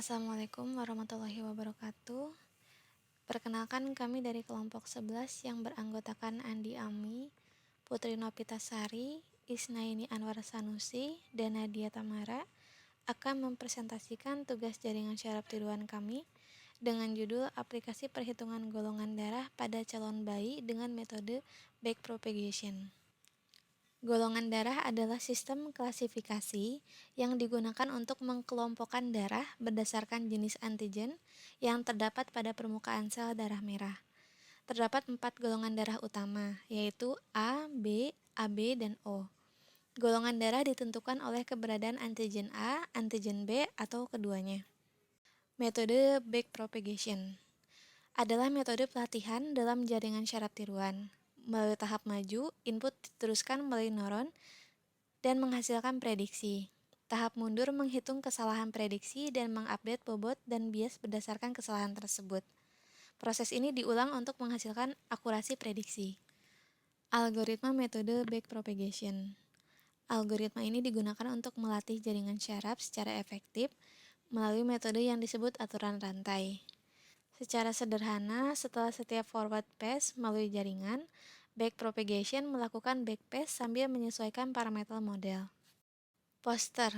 Assalamualaikum warahmatullahi wabarakatuh. Perkenalkan kami dari kelompok 11 yang beranggotakan Andi Ami, Putri Nopitasari, Isnaini Anwar Sanusi, dan Nadia Tamara akan mempresentasikan tugas jaringan syaraf tiruan kami dengan judul aplikasi perhitungan golongan darah pada calon bayi dengan metode backpropagation. Golongan darah adalah sistem klasifikasi yang digunakan untuk mengkelompokkan darah berdasarkan jenis antigen yang terdapat pada permukaan sel darah merah. Terdapat 4 golongan darah utama, yaitu A, B, AB, dan O. Golongan darah ditentukan oleh keberadaan antigen A, antigen B, atau keduanya. Metode backpropagation adalah metode pelatihan dalam jaringan syaraf tiruan. Melalui tahap maju, input diteruskan melalui neuron dan menghasilkan prediksi. Tahap mundur menghitung kesalahan prediksi dan mengupdate bobot dan bias berdasarkan kesalahan tersebut. Proses ini diulang untuk menghasilkan akurasi prediksi. Algoritma metode backpropagation. Algoritma ini digunakan untuk melatih jaringan syaraf secara efektif melalui metode yang disebut aturan rantai. Secara sederhana, setelah setiap forward pass melalui jaringan, backpropagation melakukan backpass sambil menyesuaikan parameter model. Poster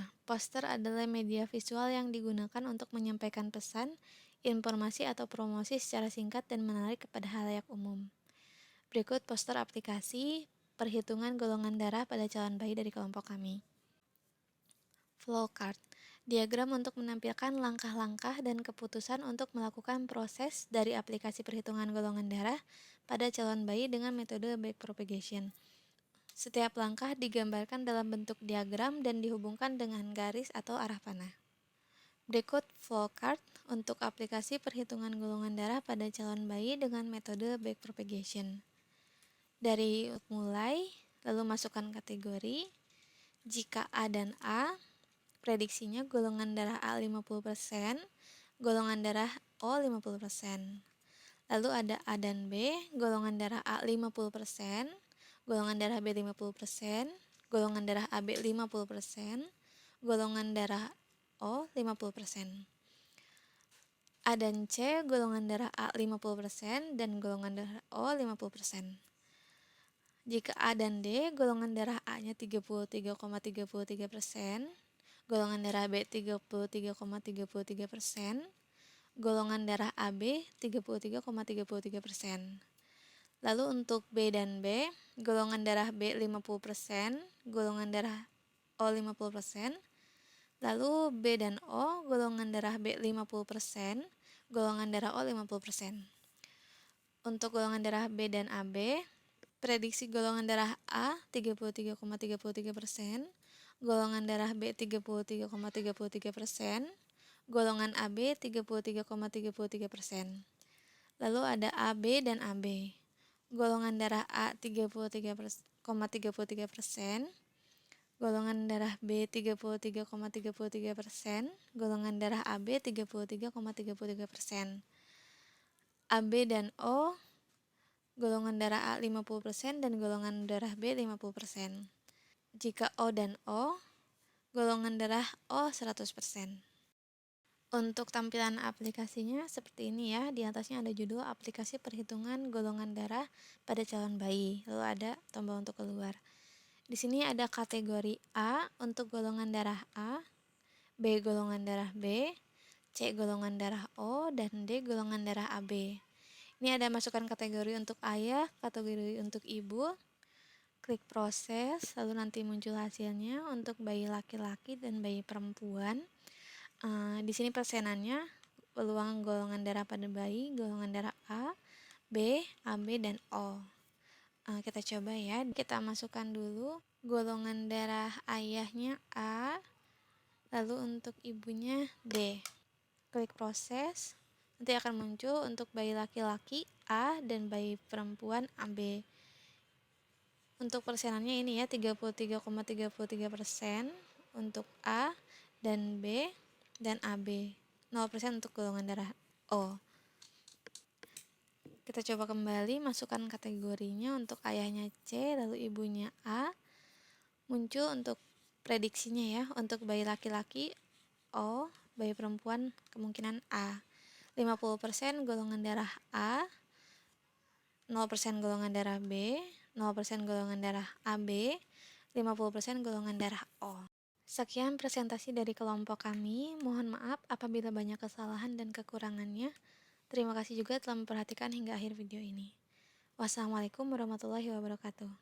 adalah media visual yang digunakan untuk menyampaikan pesan, informasi atau promosi secara singkat dan menarik kepada halayak umum. Berikut poster aplikasi perhitungan golongan darah pada calon bayi dari kelompok kami. Flowchart, diagram untuk menampilkan langkah-langkah dan keputusan untuk melakukan proses dari aplikasi perhitungan golongan darah pada calon bayi dengan metode backpropagation. Setiap langkah digambarkan dalam bentuk diagram dan dihubungkan dengan garis atau arah panah. Berikut flowchart untuk aplikasi perhitungan golongan darah pada calon bayi dengan metode backpropagation. Dari mulai, lalu masukkan kategori. Jika A dan A, prediksinya golongan darah A 50%, golongan darah O 50%. Lalu ada A dan B, golongan darah A 50%, golongan darah B 50%, golongan darah AB 50%, golongan darah O 50%. A dan C, golongan darah A 50% dan golongan darah O 50%. Jika A dan D, golongan darah A-nya 33,33%, golongan darah B 33,33%, golongan darah AB 33,33%. Lalu untuk B dan B, golongan darah B 50%, golongan darah O 50%. Lalu B dan O, golongan darah B 50%, golongan darah O 50%. Untuk golongan darah B dan AB, prediksi golongan darah A 33,33%, golongan darah B 33,33%, golongan AB 33,33%. Lalu ada AB dan AB. Golongan darah A 33,33%, golongan darah B 33,33%, golongan darah AB 33,33%. AB dan O, golongan darah A 50% dan golongan darah B 50%. Jika O dan O, golongan darah O 100%. Untuk tampilan aplikasinya seperti ini ya. Di atasnya ada judul aplikasi perhitungan golongan darah pada calon bayi. Lalu ada tombol untuk keluar. Di sini ada kategori A untuk golongan darah A, B golongan darah B, C golongan darah O, dan D golongan darah AB. Ini ada masukan kategori untuk ayah, kategori untuk ibu. Klik proses, lalu nanti muncul hasilnya untuk bayi laki-laki dan bayi perempuan. Di sini persenannya, peluang golongan darah pada bayi, golongan darah A, B, AB, dan O. Kita coba ya, kita masukkan dulu golongan darah ayahnya A, lalu untuk ibunya D. Klik proses, nanti akan muncul untuk bayi laki-laki A dan bayi perempuan AB. Untuk persenannya ini ya, 33,33% untuk A dan B dan AB. 0% untuk golongan darah O. Kita coba kembali masukkan kategorinya untuk ayahnya C, lalu ibunya A. Muncul untuk prediksinya ya, untuk bayi laki-laki O, bayi perempuan kemungkinan A. 50% golongan darah A, 0% golongan darah B, 0% golongan darah AB, 50% golongan darah O. Sekian presentasi dari kelompok kami. Mohon maaf apabila banyak kesalahan dan kekurangannya. Terima kasih juga telah memperhatikan hingga akhir video ini. Wassalamualaikum warahmatullahi wabarakatuh.